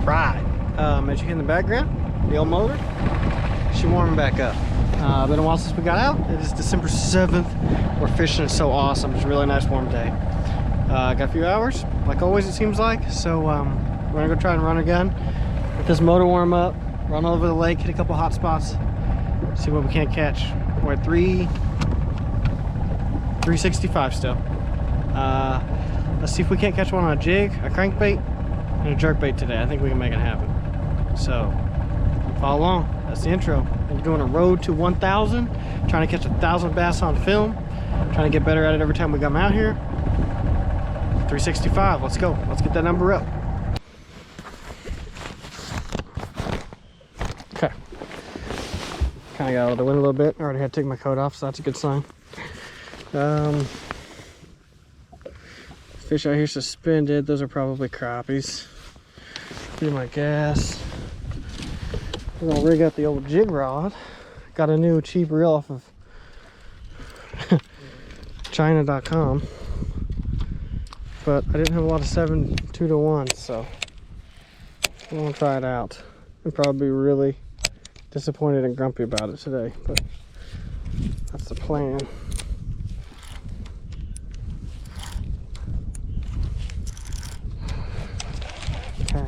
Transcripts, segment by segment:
Right. As you hear in the background, the old motor, she's warming back up. Been a while since we got out. It is December 7th. We're fishing. It's so awesome. It's a really nice warm day. Got a few hours, like always it seems like. So we're gonna go try and run again. Let this motor warm up, run over the lake, hit a couple hot spots, see what we can't catch. We're at 365 still. Let's see if we can't catch one on a jig, a crankbait, and a jerkbait today. I think we can make it happen. So follow along. That's the intro. We're doing a road to 1,000, trying to catch 1,000 bass on film, trying to get better at it every time we come out here. 365. Let's go. Let's get that number up. Okay. Kind of got out of the wind a little bit. I already had to take my coat off, so that's a good sign. Fish out here suspended. Those are probably crappies. Be my guess. We're gonna rig up the old jig rod. Got a new cheap reel off of China.com, but I didn't have a lot of 7.2-to-1, so I'm gonna try it out. I'm probably really disappointed and grumpy about it today, but that's the plan. Okay.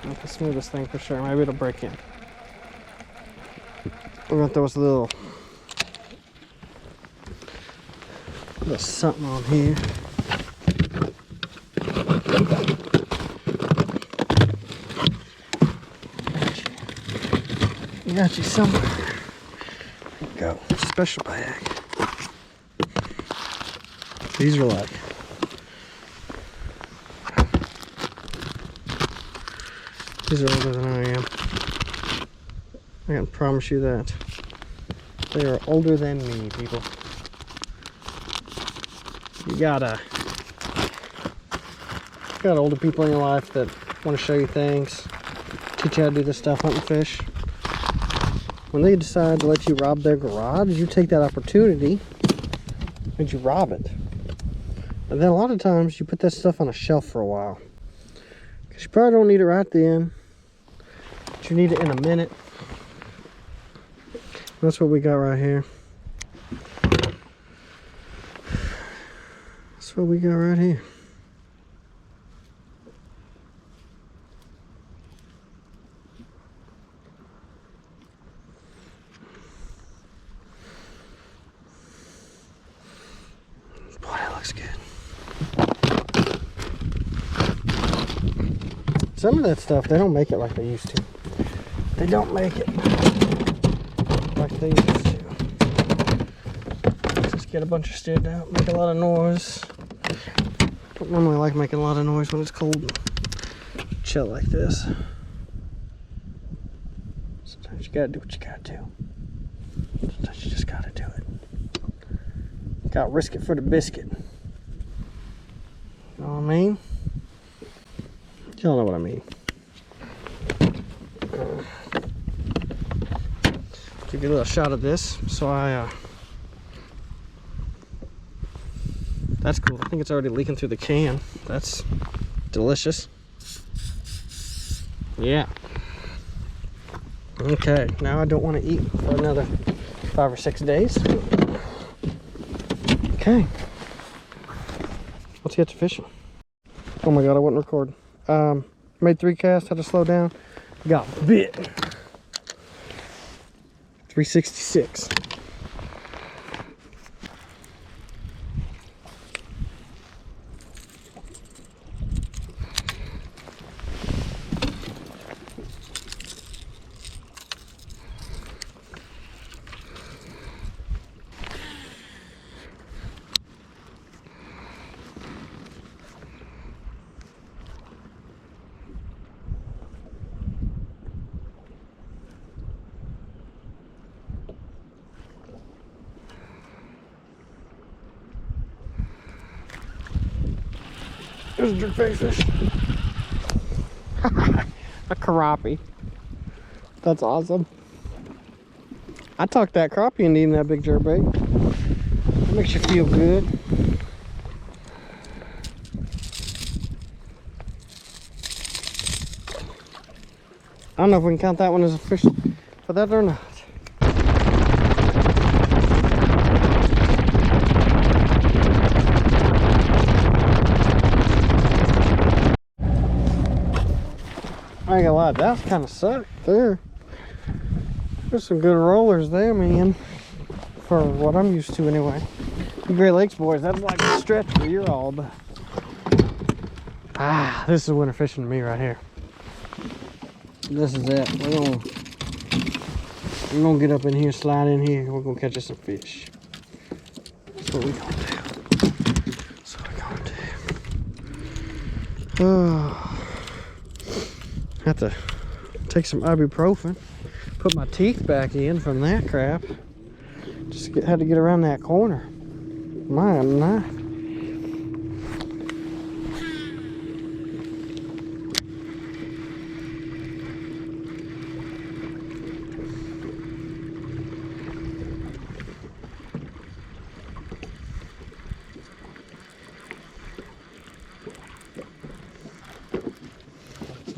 Not the smoothest thing for sure. Maybe it'll break in. We're gonna throw us a little something on here. Got you somewhere. There you go. Special bag. These are like these are older than I am. I can promise you that. They are older than me, people. You got older people in your life that want to show you things, teach you how to do this stuff, hunt and fish. When they decide to let you rob their garage, you take that opportunity and you rob it. And then a lot of times you put that stuff on a shelf for a while, because you probably don't need it right then, but you need it in a minute. That's what we got right here. That's what we got right here. Boy, that looks good. Some of that stuff, they don't make it like they used to. They don't make it like they used to. Let's just get a bunch of stood out, make a lot of noise. Don't normally like making a lot of noise when it's cold and chill like this. Sometimes you gotta do what you gotta do. Sometimes you just gotta do it. Gotta risk it for the biscuit. You know what I mean? Y'all know what I mean. Give you a little shot of this. So that's cool. I think it's already leaking through the can. That's delicious. Yeah. Okay, now I don't want to eat for another 5 or 6 days. Okay. Let's get to fishing. Oh my god, I wasn't recording. Made 3 casts, had to slow down. Got bit. 366. There's a jerkbait fish. A crappie. That's awesome. I talked that crappie into eating that big jerkbait. That Makes you feel good. I don't know if we can count that one as a fish for that or not. I ain't gonna lie, that's kind of sucked there. There's some good rollers there, man. For what I'm used to anyway. You Great Lakes boys, that's like a stretch for your all, but this is winter fishing to me right here. This is it. We're gonna get up in here, slide in here, we're gonna catch us some fish. That's what we're gonna do. That's what we're gonna do. Oh, have to take some ibuprofen, put my teeth back in from that crap. Just had to get around that corner. My. All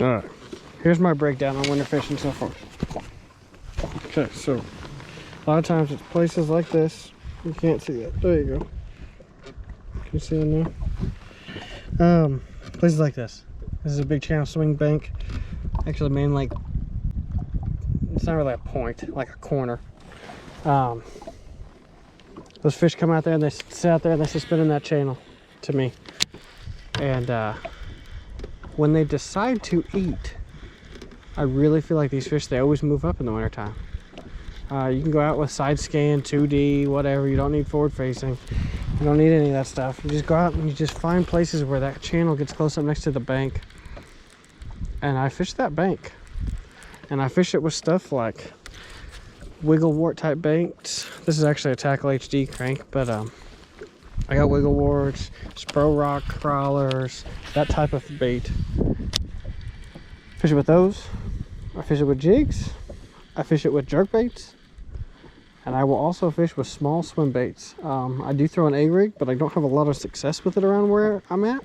right, here's my breakdown on winter fishing so far. Okay, so a lot of times it's places like this. You can't see it. There you go. Can you see it now? Places like this. This is a big channel swing bank. Actually, main like, it's not really a point, like a corner. Those fish come out there and they sit out there and they suspend in that channel to me. And when they decide to eat, I really feel like these fish, they always move up in the wintertime. You can go out with side scan, 2D, whatever. You don't need forward facing. You don't need any of that stuff. You just go out and you just find places where that channel gets close up next to the bank. And I fish that bank. And I fish it with stuff like wiggle wart type baits. This is actually a Tackle HD crank, but I got wiggle warts, spro rock crawlers, that type of bait. Fish it with those. I fish it with jigs. I fish it with jerk baits. And I will also fish with small swim baits. I do throw an A-rig, but I don't have a lot of success with it around where I'm at.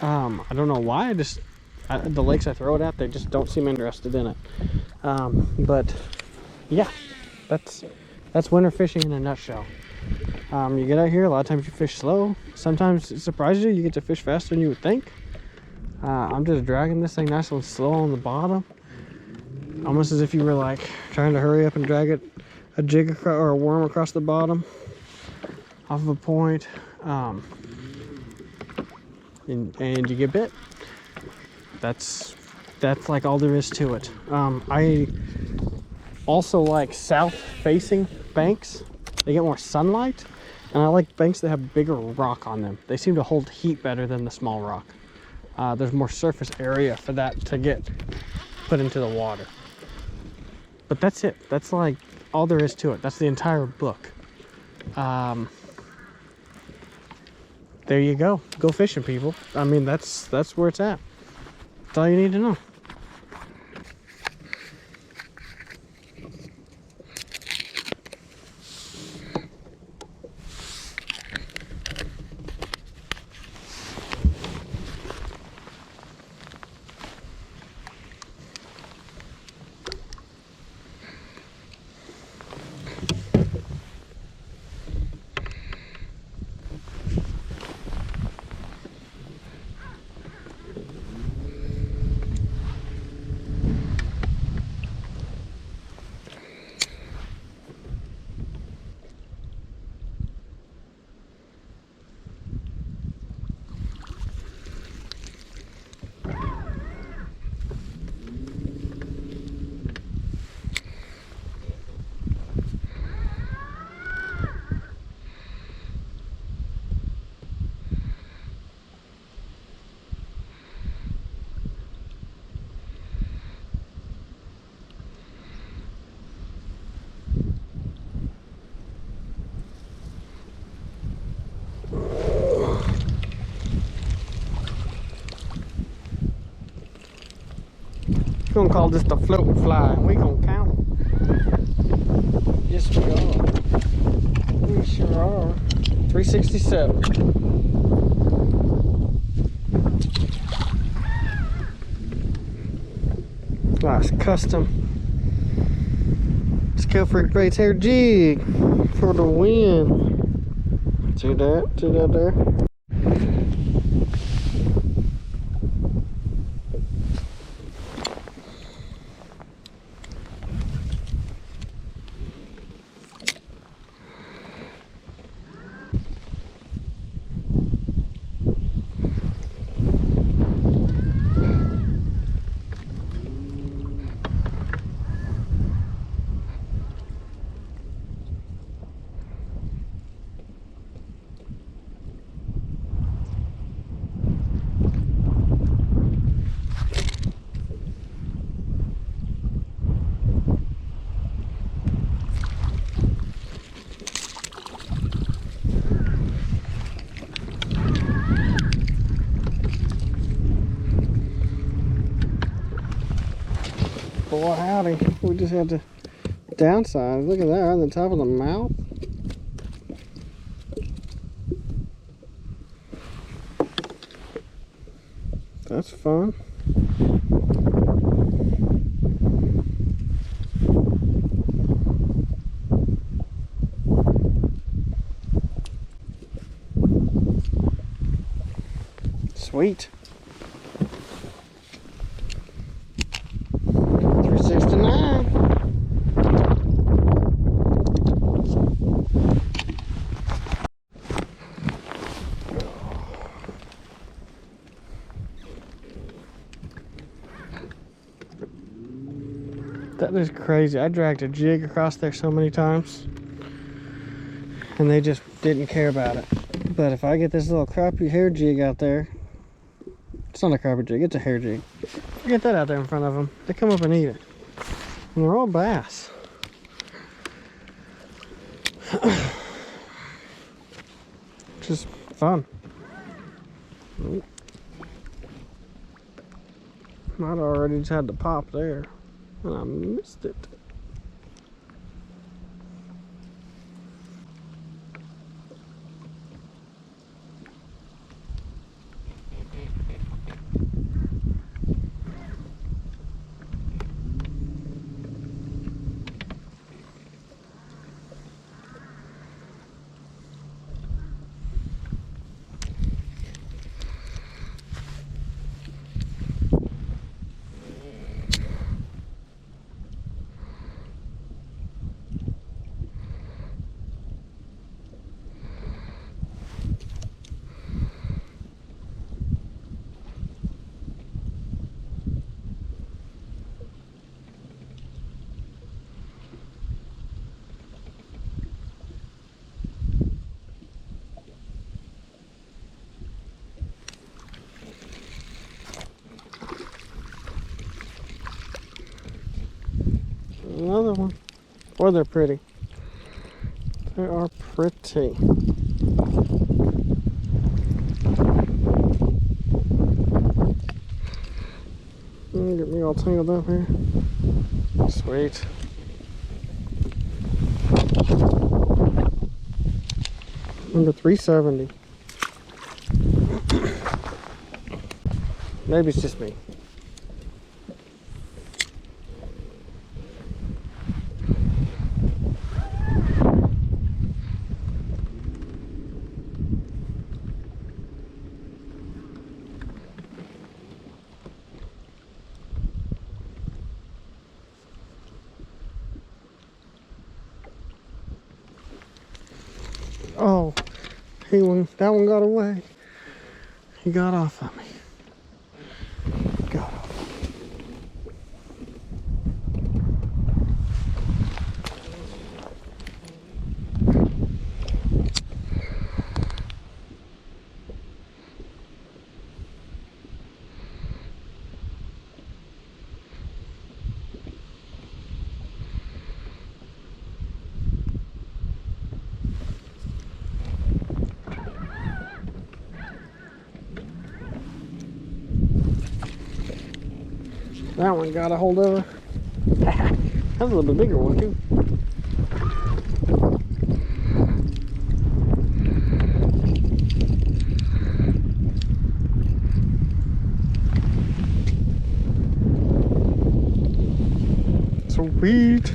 I don't know why. The lakes I throw it at, they just don't seem interested in it. But yeah, that's winter fishing in a nutshell. You get out here, a lot of times you fish slow. Sometimes it surprises you, you get to fish faster than you would think. I'm just dragging this thing nice and slow on the bottom. Almost as if you were like trying to hurry up and drag it, a jig across, or a worm across the bottom off of a point. And you get bit. That's like all there is to it. I also like south facing banks. They get more sunlight, and I like banks that have bigger rock on them. They seem to hold heat better than the small rock. There's more surface area for that to get put into the water. But that's it. That's like all there is to it. That's the entire book. There you go. Go fishing, people. I mean, that's where it's at. That's all you need to know. We're gonna call this the floating fly, and we gonna count them. Yes, we are. We sure are 367. Nice custom Scale Freak Baits hair jig for the win. See that? See that there? Boy, howdy. We just had to downsize. Look at that, on the top of the mouth. That's fun. Sweet. 369. That is crazy. I dragged a jig across there so many times and they just didn't care about it. But if I get this little crappie hair jig out there, it's not a crappie jig, it's a hair jig. Get that out there in front of them, they come up and eat it. And they're all bass. Just fun. Might already just had to pop there, and I missed it. Another one. Boy, they're pretty. They are pretty. Get me all tangled up here. Sweet. Number 370. Maybe it's just me. Oh, that one got away. He got off of me. Got off. That one got a hold of her. That's a little bit bigger one too. Sweet.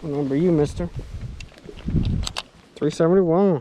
Remember you, mister. 371.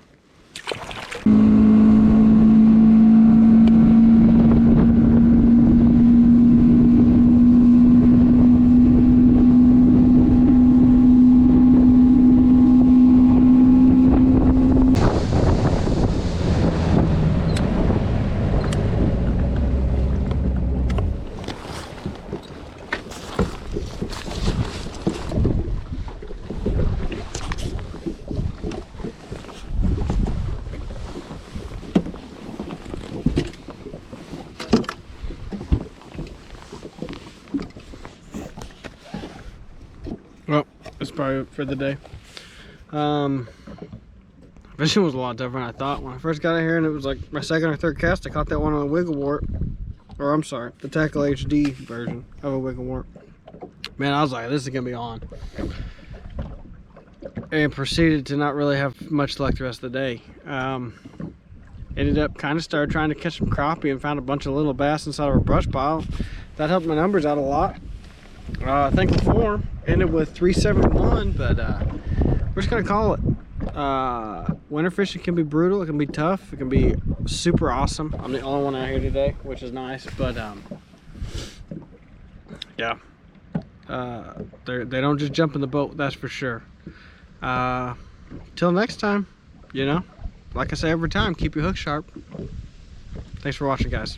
Well, that's probably it for the day. Fishing was a lot different than I thought. When I first got out here and it was like my second or third cast, I caught that one on a wiggle wart. Or I'm sorry, the Tackle HD version of a wiggle wart. Man, I was like, this is gonna be on. And proceeded to not really have much luck the rest of the day. Ended up kind of started trying to catch some crappie and found a bunch of little bass inside of a brush pile. That helped my numbers out a lot. Thankful for ended with 371, but we're just gonna call it. Winter fishing can be brutal, it can be tough, it can be super awesome. I'm the only one out here today, which is nice, but yeah, they don't just jump in the boat, that's for sure. Till next time, you know, like I say every time, keep your hook sharp. Thanks for watching, guys.